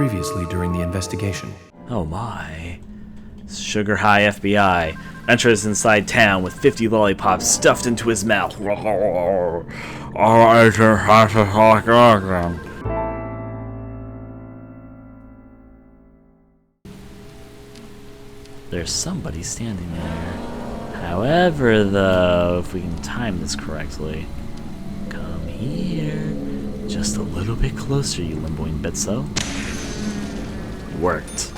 previously during the investigation. Oh my. Sugar High FBI enters inside town with 50 lollipops stuffed into his mouth. There's somebody standing there. However, though, if we can time this correctly, come here. Just a little bit closer, you limboing bitso. Worked.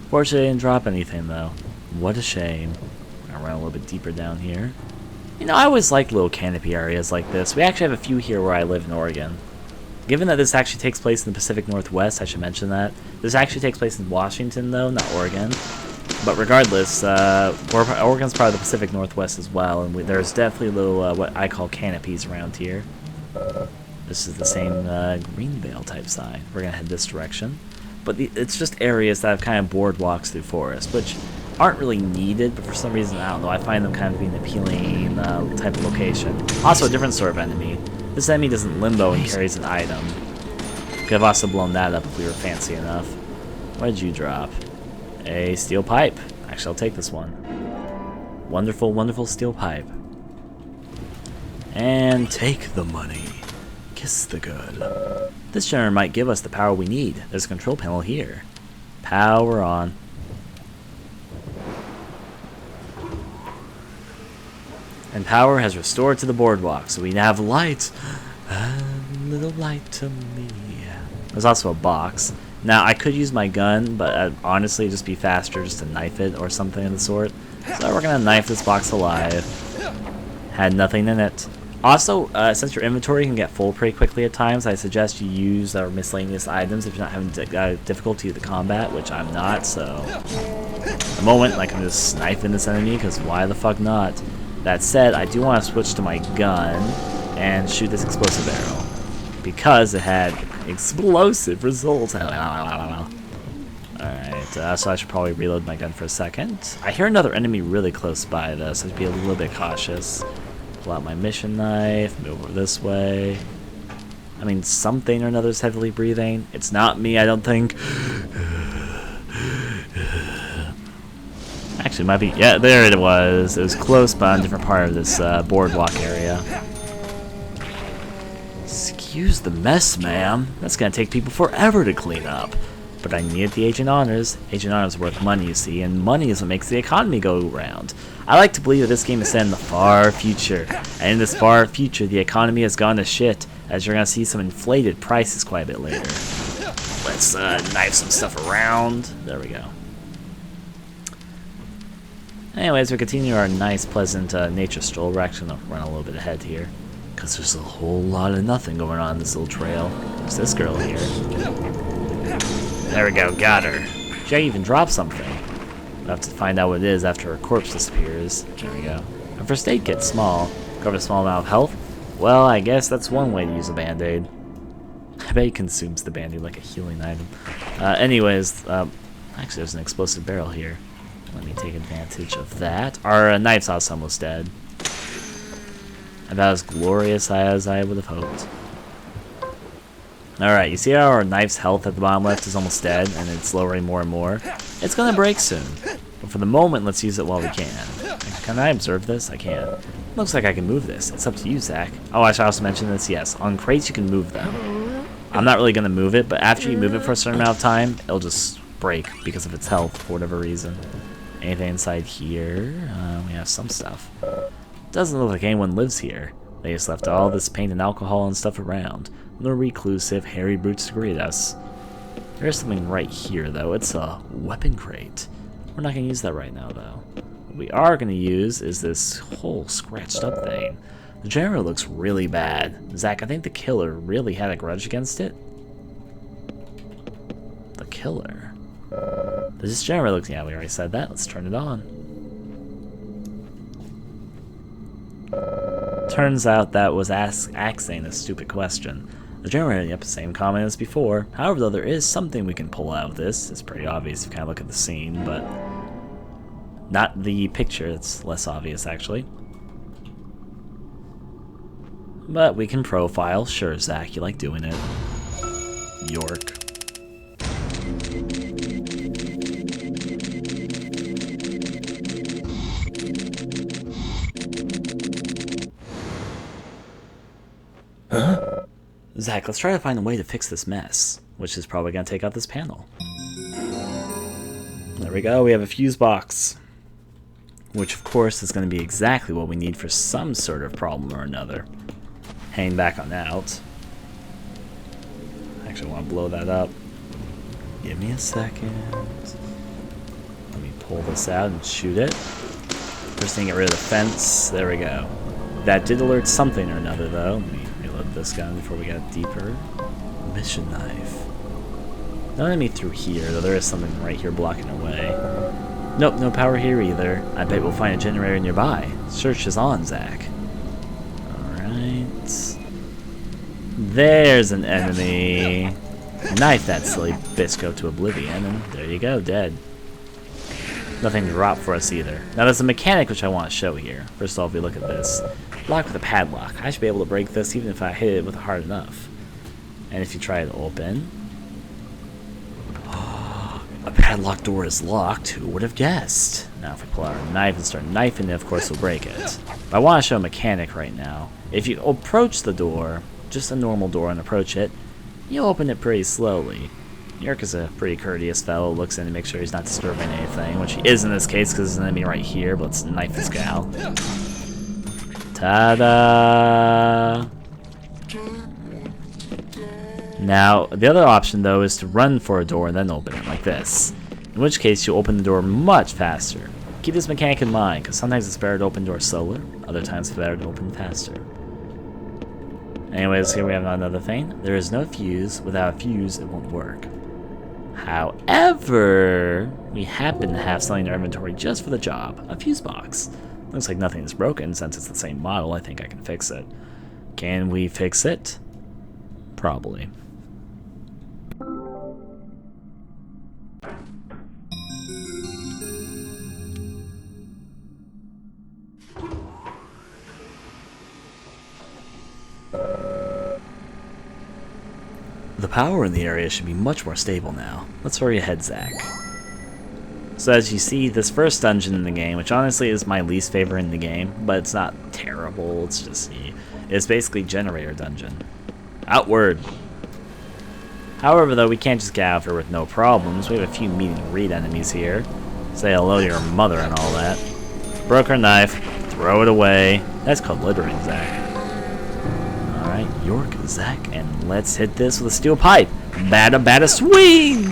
Fortunately, I didn't drop anything, though. What a shame. I'm gonna run a little bit deeper down here. You know, I always like little canopy areas like this. We actually have a few here where I live in Oregon. Given that this actually takes place in the Pacific Northwest, I should mention that. This actually takes place in Washington, though, not Oregon. But regardless, Oregon's part of the Pacific Northwest as well, and there's definitely little, what I call canopies around here. This is the same Greenvale type sign. We're gonna head this direction. But it's just areas that have kind of boardwalks through forest, which aren't really needed, but for some reason, I don't know, I find them kind of being an appealing type of location. Also, a different sort of enemy. This enemy doesn't limbo and carries an item. Could have also blown that up if we were fancy enough. What did you drop? A steel pipe. Actually, I'll take this one. Wonderful, wonderful steel pipe. And take the money. Kiss the good. This generator might give us the power we need. There's a control panel here. Power on. And power has restored to the boardwalk, so we now have light. A little light to me. There's also a box. Now, I could use my gun, but honestly, it'd just be faster just to knife it or something of the sort. So we're gonna knife this box alive. Had nothing in it. Also, since your inventory can get full pretty quickly at times, I suggest you use our miscellaneous items if you're not having difficulty with the combat, which I'm not, so... At the moment, I can just sniping this enemy, because why the fuck not? That said, I do want to switch to my gun and shoot this explosive barrel, because it had explosive results. Alright, so I should probably reload my gun for a second. I hear another enemy really close by, though, so I'd be a little bit cautious. Pull out my mission knife, move over this way. I mean, something or another is heavily breathing. It's not me, I don't think. Actually, it might be. Yeah, there it was. It was close, but on a different part of this boardwalk area. Excuse the mess, ma'am. That's gonna take people forever to clean up. But I needed the Agent Honors. Agent Honors are worth money, you see, and money is what makes the economy go round. I like to believe that this game is set in the far future, and in this far future, the economy has gone to shit, as you're gonna see some inflated prices quite a bit later. Let's knife some stuff around. There we go. Anyways, we continue our nice, pleasant nature stroll. We're actually gonna run a little bit ahead here, because there's a whole lot of nothing going on in this little trail. There's this girl here. There we go, got her. She even dropped something. We'll have to find out what it is after her corpse disappears. There we go. A first aid kit, small. Cover a small amount of health. Well, I guess that's one way to use a band-aid. I bet he consumes the band-aid like a healing item. Anyways, actually there's an explosive barrel here. Let me take advantage of that. Our knife's also almost dead. About as glorious as I would have hoped. Alright, you see how our knife's health at the bottom left is almost dead, and it's lowering more and more? It's gonna break soon. But for the moment, let's use it while we can. Can I observe this? I can. Looks like I can move this. It's up to you, Zach. Oh, I should also mention this, yes. On crates, you can move them. I'm not really gonna move it, but after you move it for a certain amount of time, it'll just break because of its health, for whatever reason. Anything inside here? We have some stuff. Doesn't look like anyone lives here. They just left all this paint and alcohol and stuff around. No reclusive, hairy brutes to greet us. There's something right here, though. It's a weapon crate. We're not going to use that right now, though. What we are going to use is this whole scratched up thing. The generator looks really bad. Zach, I think the killer really had a grudge against it. The killer. This generator looks... Yeah, we already said that. Let's turn it on. Turns out that was asking a stupid question. The generator, yep, same comment as before. However, though, there is something we can pull out of this. It's pretty obvious if you kind of look at the scene, but not the picture. It's less obvious, actually. But we can profile. Sure, Zach, you like doing it. York. Zach, let's try to find a way to fix this mess, which is probably going to take out this panel. There we go, we have a fuse box. Which, of course, is going to be exactly what we need for some sort of problem or another. Hang back on out. Actually, I want to blow that up. Give me a second. Let me pull this out and shoot it. First thing, get rid of the fence. There we go. That did alert something or another, though. Let me reload this gun before we get deeper. Mission knife. No enemy through here, though there is something right here blocking our way. Nope, no power here either. I bet we'll find a generator nearby. Search is on, Zach. Alright. There's an enemy. Knife that silly bisco to oblivion, and there you go, dead. Nothing dropped for us either. Now there's a mechanic which I want to show here. First of all, if we look at this. Lock with a padlock. I should be able to break this even if I hit it with hard enough. And if you try to open... a padlock door is locked. Who would have guessed? Now if we pull out our knife and start knifing it, of course we'll break it. But I want to show a mechanic right now. If you approach the door, just a normal door, and approach it, you'll open it pretty slowly. Yerk is a pretty courteous fellow, looks in to make sure he's not disturbing anything, which he is in this case because there's an enemy right here, but let's knife this gal. Ta-da! Now, the other option, though, is to run for a door and then open it, like this. In which case, you'll open the door much faster. Keep this mechanic in mind, because sometimes it's better to open doors slower, other times it's better to open faster. Anyways, here we have another thing. There is no fuse. Without a fuse, it won't work. However, we happen to have something in our inventory just for the job. A fuse box. Looks like nothing is broken. Since it's the same model, I think I can fix it. Can we fix it? Probably. The power in the area should be much more stable now. Let's hurry ahead, Zach. So as you see, this first dungeon in the game, which honestly is my least favorite in the game, but it's not terrible, it's just, it's basically generator dungeon. Outward! However, though, we can't just get out of here with no problems. We have a few meet and greet enemies here. Say hello to your mother and all that. Broke her knife. Throw it away. That's called littering, Zach. Alright, York, Zach, and let's hit this with a steel pipe. Bada bada swing!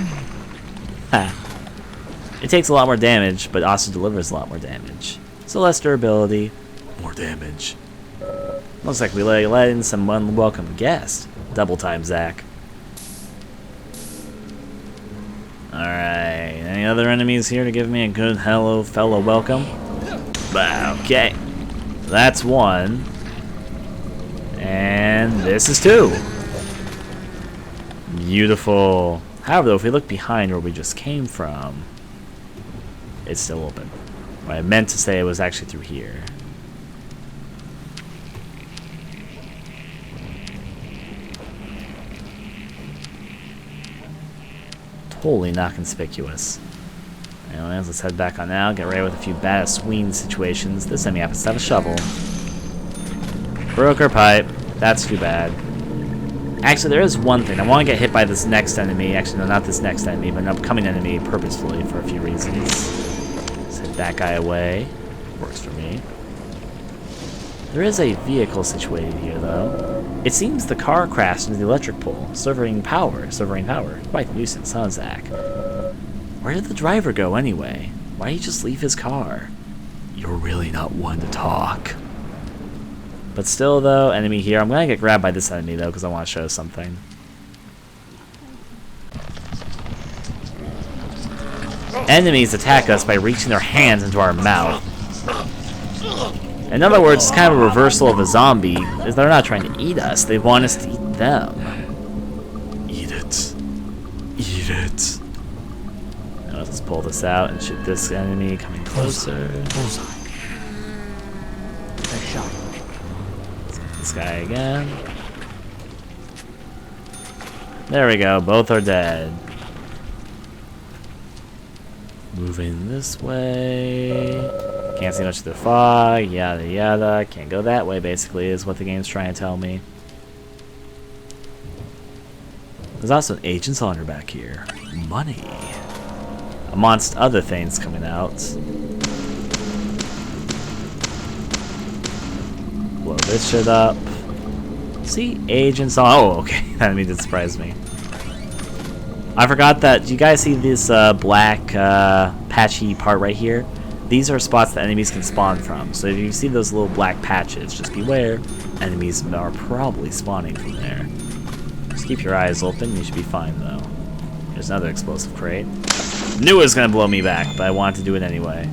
Ha. It takes a lot more damage, but also delivers a lot more damage. So less durability, more damage. Looks like we let in some unwelcome guest. Double time, Zach. Alright, any other enemies here to give me a good hello fellow welcome? Okay, that's one. And this is two. Beautiful. However, though, if we look behind where we just came from, it's still open. What I meant to say it was actually through here. Totally not conspicuous. Anyways, let's head back on out, get ready with a few bad swing situations. This enemy happens to have a shovel. Broke her pipe. That's too bad. Actually, there is one thing. I want to get hit by this next enemy. Actually, no, not this next enemy, but an upcoming enemy purposefully for a few reasons. Let's hit that guy away. Works for me. There is a vehicle situated here, though. It seems the car crashed into the electric pole, severing power. Quite a nuisance, huh, Zach? Where did the driver go, anyway? Why did he just leave his car? You're really not one to talk. But still, though, enemy here. I'm going to get grabbed by this enemy, though, because I want to show something. Enemies attack us by reaching their hands into our mouth. In other words, it's kind of a reversal of a zombie, is they're not trying to eat us, they want us to eat them. Eat it. Eat it. Now let's pull this out and shoot this enemy coming closer. Bullseye. Nice shot. This guy again. There we go, both are dead. Moving this way. Can't see much of the fog, yada yada. Can't go that way, basically, is what the game's trying to tell me. There's also an agent's honor back here. Money. Amongst other things coming out. Blow this shit up. See, agents. Oh, okay. That didn't surprise me. I forgot that. Do you guys see this black patchy part right here? These are spots that enemies can spawn from. So if you see those little black patches, just beware. Enemies are probably spawning from there. Just keep your eyes open. You should be fine though. There's another explosive crate. Knew it was gonna blow me back, but I wanted to do it anyway.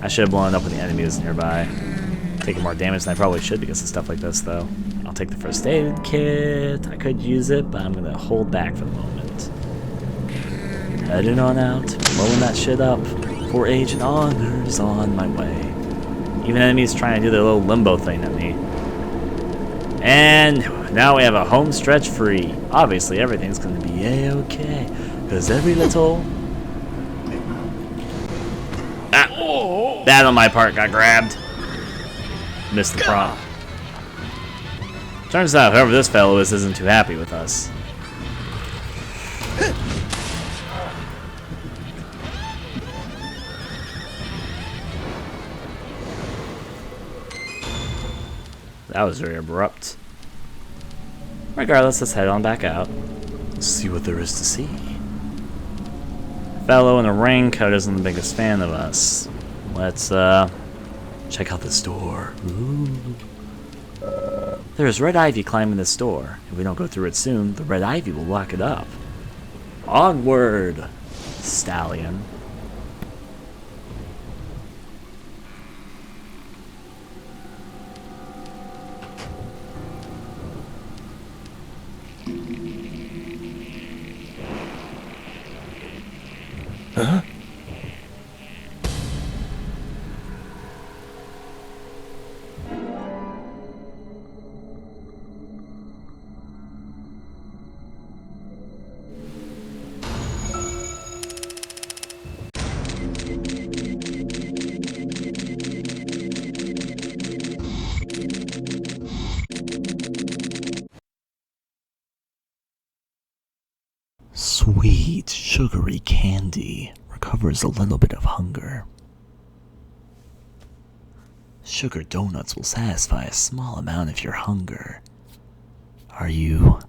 I should have blown it up when the enemy was nearby. Taking more damage than I probably should because of stuff like this though. I'll take the first aid kit. I could use it, but I'm gonna hold back for the moment. Heading on out, blowing that shit up. For Agent Honors on my way. Even enemies trying to do their little limbo thing at me. And now we have a home stretch free. Obviously everything's gonna be a-okay. Because every little... that on my part got grabbed. Missed the prompt. Turns out whoever this fellow is isn't too happy with us. That was very abrupt. Regardless, let's head on back out. Let's see what there is to see. Fellow in a raincoat isn't the biggest fan of us. Let's check out this door. Ooh. There's red ivy climbing this door. If we don't go through it soon, the red ivy will lock it up. Onward, stallion. Huh? Sweet, sugary candy recovers a little bit of hunger. Sugar donuts will satisfy a small amount of your hunger. Are you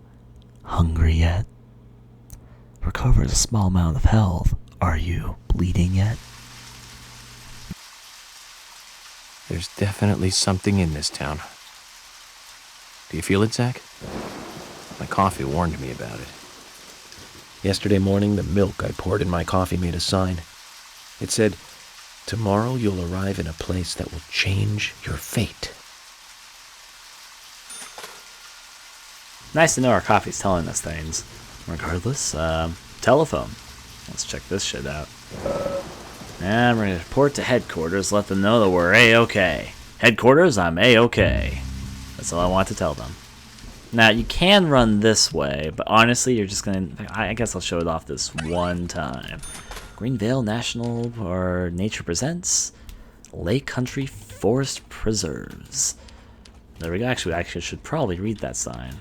hungry yet? Recovers a small amount of health. Are you bleeding yet? There's definitely something in this town. Do you feel it, Zach? My coffee warned me about it. Yesterday morning, the milk I poured in my coffee made a sign. It said, "Tomorrow you'll arrive in a place that will change your fate." Nice to know our coffee's telling us things. Regardless, telephone. Let's check this shit out. And we're gonna report to headquarters, let them know that we're A-okay. Headquarters, I'm A-okay. That's all I want to tell them. Now, you can run this way, but honestly, you're just gonna... I guess I'll show it off this one time. Greenvale National or Nature Presents Lake Country Forest Preserves. There we go. Actually, I should probably read that sign.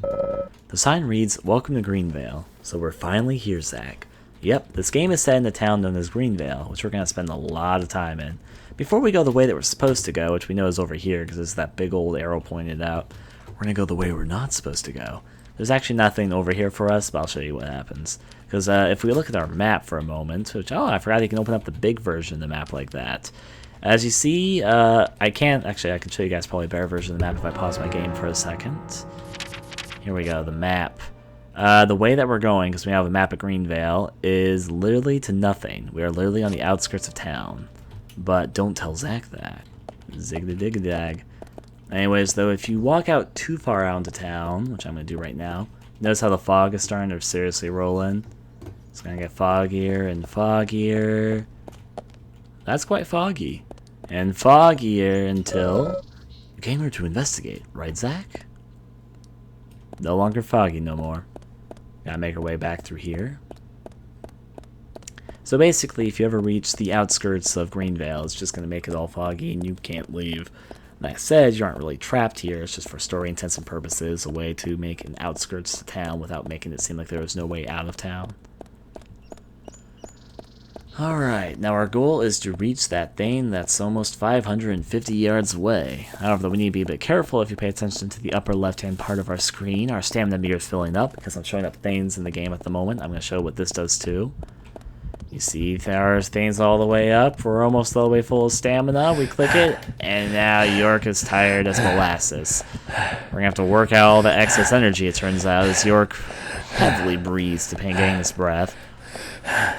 The sign reads, "Welcome to Greenvale." So we're finally here, Zach. Yep, this game is set in a town known as Greenvale, which we're going to spend a lot of time in. Before we go the way that we're supposed to go, which we know is over here because there's that big old arrow pointed out, we're going to go the way we're not supposed to go. There's actually nothing over here for us, but I'll show you what happens. Because if we look at our map for a moment, which, oh, I forgot you can open up the big version of the map like that. As you see, I can show you guys probably a better version of the map if I pause my game for a second. Here we go, the map. The way that we're going, because we have a map of Greenvale, is literally to nothing. We are literally on the outskirts of town. But don't tell Zach that. Zig-a-dig-a-dag. Anyways, though, if you walk out too far out into town, which I'm going to do right now, notice how the fog is starting to seriously roll in. It's going to get foggier and foggier. That's quite foggy. And foggier until you came here to investigate, right, Zach? No longer foggy no more. Gotta make our way back through here. So basically, if you ever reach the outskirts of Greenvale, it's just going to make it all foggy and you can't leave. Like I said, you aren't really trapped here. It's just for story intents and purposes, a way to make an outskirts to town without making it seem like there was no way out of town. Alright, now our goal is to reach that thing that's almost 550 yards away. However, we need to be a bit careful. If you pay attention to the upper left-hand part of our screen, our stamina meter is filling up because I'm showing up things in the game at the moment. I'm going to show what this does too. You see there's things all the way up. We're almost all the way full of stamina. We click it, and now York is tired as molasses. We're going to have to work out all the excess energy, it turns out, as York heavily breathes to gain his breath.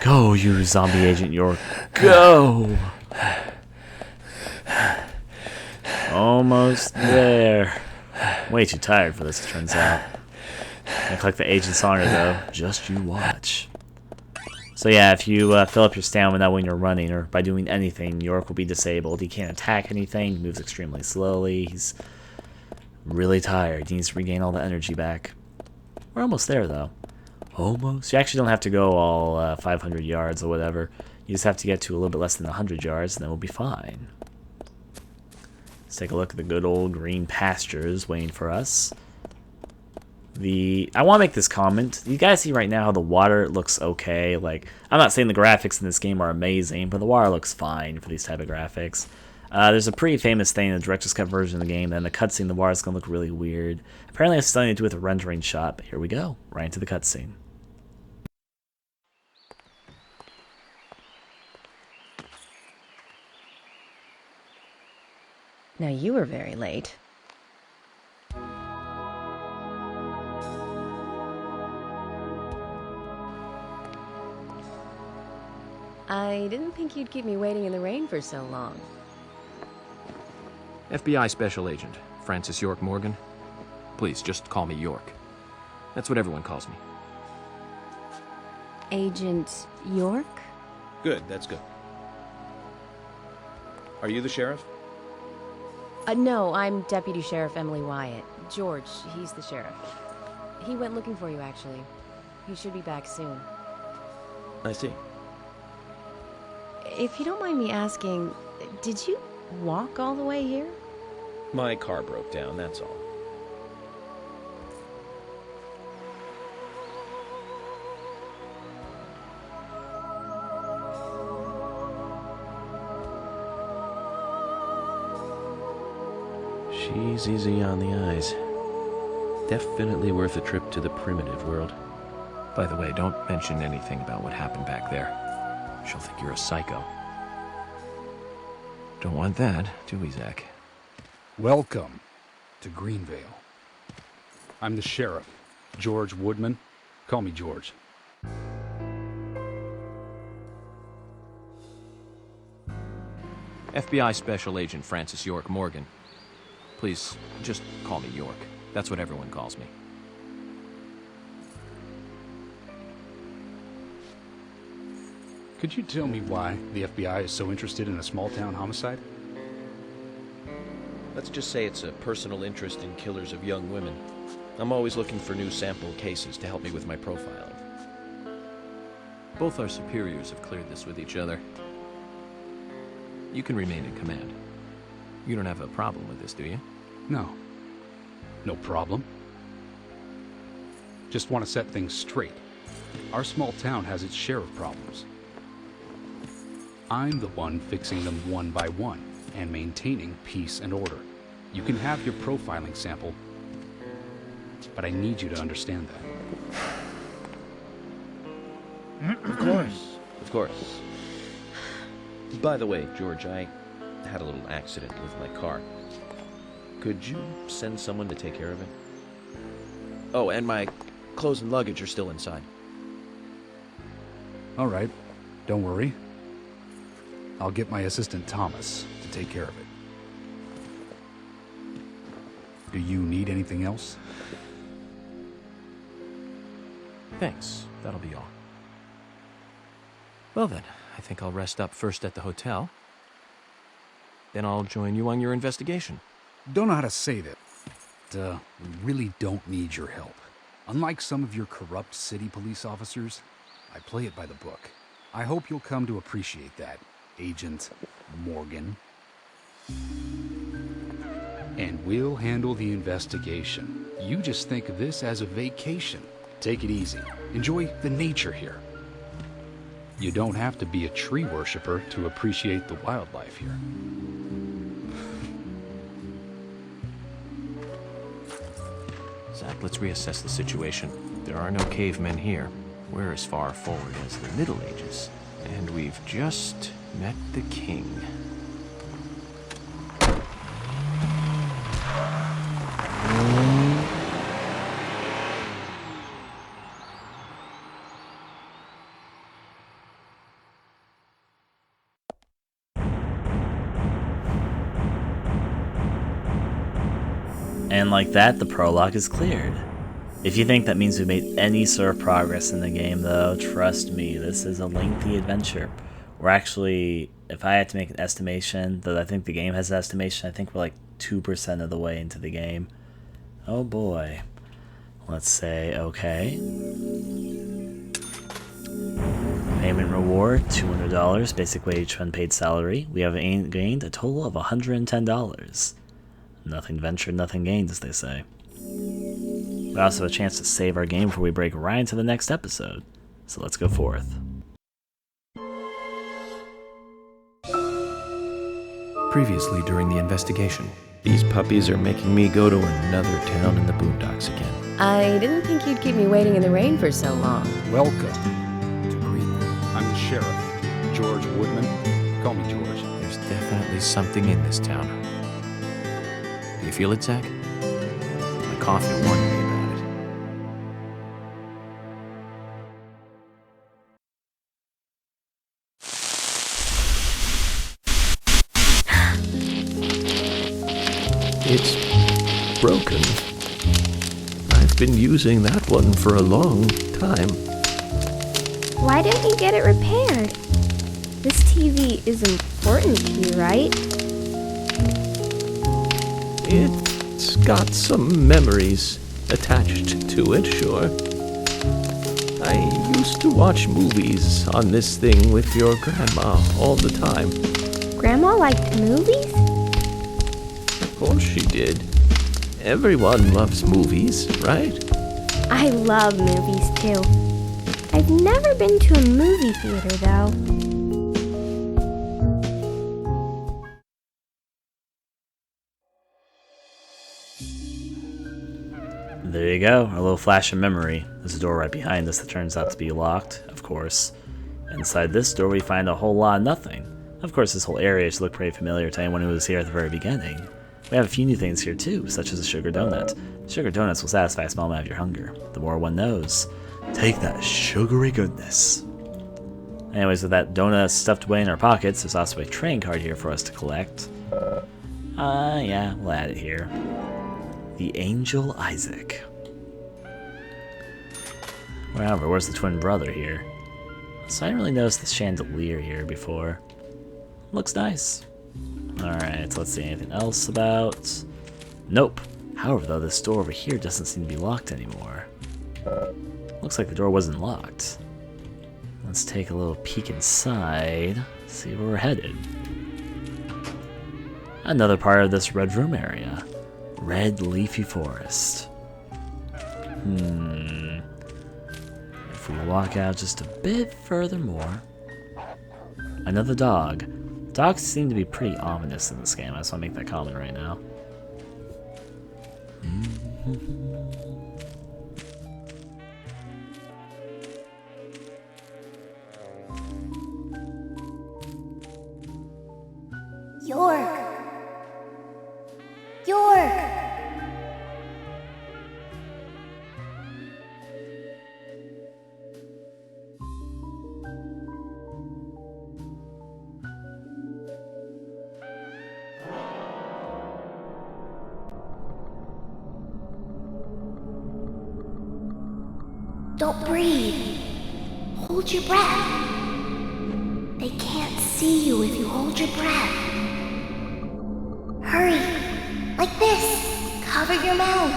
Go, you zombie agent York. Go! Almost there. Way too tired for this, it turns out. I click the agent's honor, though. Just you watch. So yeah, if you fill up your stamina when you're running or by doing anything, York will be disabled. He can't attack anything. He moves extremely slowly. He's really tired. He needs to regain all the energy back. We're almost there, though. Almost. You actually don't have to go all 500 yards or whatever. You just have to get to a little bit less than 100 yards, and then we'll be fine. Let's take a look at the good old green pastures waiting for us. I want to make this comment. You guys see right now how the water looks okay. Like, I'm not saying the graphics in this game are amazing, but the water looks fine for these type of graphics. There's a pretty famous thing in the director's cut version of the game, and the cutscene, the water's going to look really weird. Apparently it's something to do with a rendering shot, but here we go. Right into the cutscene. Now you were very late. I didn't think you'd keep me waiting in the rain for so long. FBI Special Agent, Francis York Morgan. Please, just call me York. That's what everyone calls me. Agent York? Good, that's good. Are you the sheriff? No, I'm Deputy Sheriff Emily Wyatt. George, he's the sheriff. He went looking for you, actually. He should be back soon. I see. If you don't mind me asking, did you walk all the way here? My car broke down, that's all. She's easy on the eyes. Definitely worth a trip to the primitive world. By the way, don't mention anything about what happened back there. She'll think you're a psycho. Don't want that, do we, Zach? Welcome to Greenvale. I'm the sheriff, George Woodman. Call me George. FBI Special Agent Francis York Morgan. Please, just call me York. That's what everyone calls me. Could you tell me why the FBI is so interested in a small-town homicide? Let's just say it's a personal interest in killers of young women. I'm always looking for new sample cases to help me with my profiling. Both our superiors have cleared this with each other. You can remain in command. You don't have a problem with this, do you? No. No problem. Just want to set things straight. Our small town has its share of problems. I'm the one fixing them one by one and maintaining peace and order. You can have your profiling sample, but I need you to understand that. Of course. Of course. By the way, George, I had a little accident with my car. Could you send someone to take care of it? Oh, and my clothes and luggage are still inside. All right. Don't worry. I'll get my assistant Thomas to take care of it. Do you need anything else? Thanks. That'll be all. Well then, I think I'll rest up first at the hotel. Then I'll join you on your investigation. Don't know how to say that. We really don't need your help. Unlike some of your corrupt city police officers, I play it by the book. I hope you'll come to appreciate that, Agent Morgan. And we'll handle the investigation. You just think of this as a vacation. Take it easy. Enjoy the nature here. You don't have to be a tree worshiper to appreciate the wildlife here. Zach, let's reassess the situation. There are no cavemen here. We're as far forward as the Middle Ages. And we've just met the king. And like that, the prologue is cleared. If you think that means we made any sort of progress in the game, though, trust me, this is a lengthy adventure. We're actually, if I had to make an estimation, though I think the game has an estimation, I think we're like 2% of the way into the game. Oh boy. Let's say, okay. Payment reward, $200, basic wage, unpaid salary. We have gained a total of $110. Nothing ventured, nothing gained, as they say. We also have a chance to save our game before we break right into the next episode. So let's go forth. Previously during the investigation, these puppies are making me go to another town in the boondocks again. I didn't think you'd keep me waiting in the rain for so long. Welcome to Greenwood. I'm the sheriff, George Woodman. Call me George. There's definitely something in this town. Do you feel it, Zach? My coffee warned me about it. It's broken. I've been using that one for a long time. Why don't you get it repaired? This TV is important to you, right? It's got some memories attached to it, sure. I used to watch movies on this thing with your grandma all the time. Grandma liked movies? Of course she did. Everyone loves movies, right? I love movies too. I've never been to a movie theater though. There you go, a little flash of memory. There's a door right behind us that turns out to be locked, of course. Inside this door we find a whole lot of nothing. Of course, this whole area should look pretty familiar to anyone who was here at the very beginning. We have a few new things here too, such as a sugar donut. Sugar donuts will satisfy a small amount of your hunger. The more one knows. Take that sugary goodness. Anyways, with that donut stuffed away in our pockets, there's also a train card here for us to collect. Yeah, we'll add it here. The Angel Isaac. However, where's the twin brother here? So I didn't really notice the chandelier here before. Looks nice. Alright, so let's see anything else about. Nope. However, though, this door over here doesn't seem to be locked anymore. Looks like the door wasn't locked. Let's take a little peek inside, see where we're headed. Another part of this red room area. Red leafy forest. If we walk out just a bit further more. Another dog. Dogs seem to be pretty ominous in this game. I just want to make that comment right now. York! York! Don't breathe. Hold your breath. They can't see you if you hold your breath. Hurry. Like this. Cover your mouth.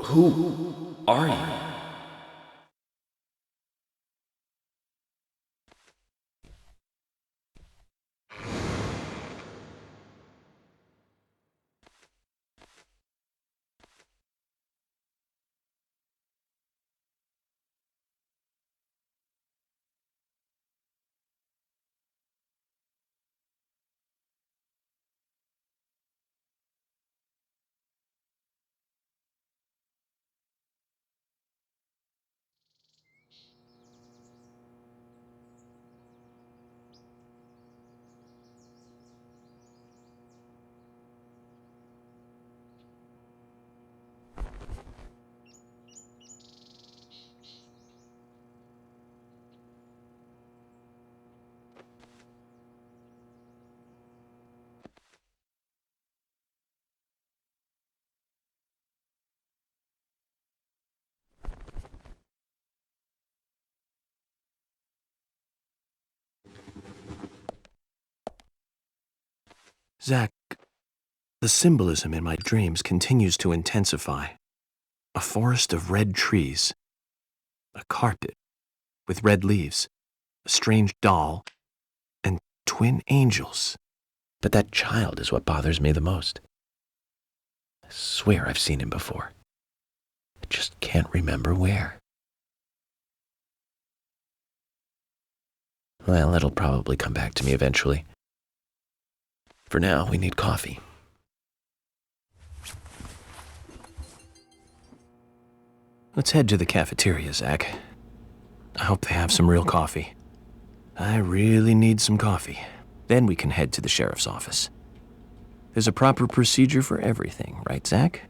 Who are you? Zach, the symbolism in my dreams continues to intensify. A forest of red trees, a carpet with red leaves, a strange doll, and twin angels. But that child is what bothers me the most. I swear I've seen him before. I just can't remember where. Well, it'll probably come back to me eventually. For now, we need coffee. Let's head to the cafeteria, Zach. I hope they have some real coffee. I really need some coffee. Then we can head to the sheriff's office. There's a proper procedure for everything, right, Zach?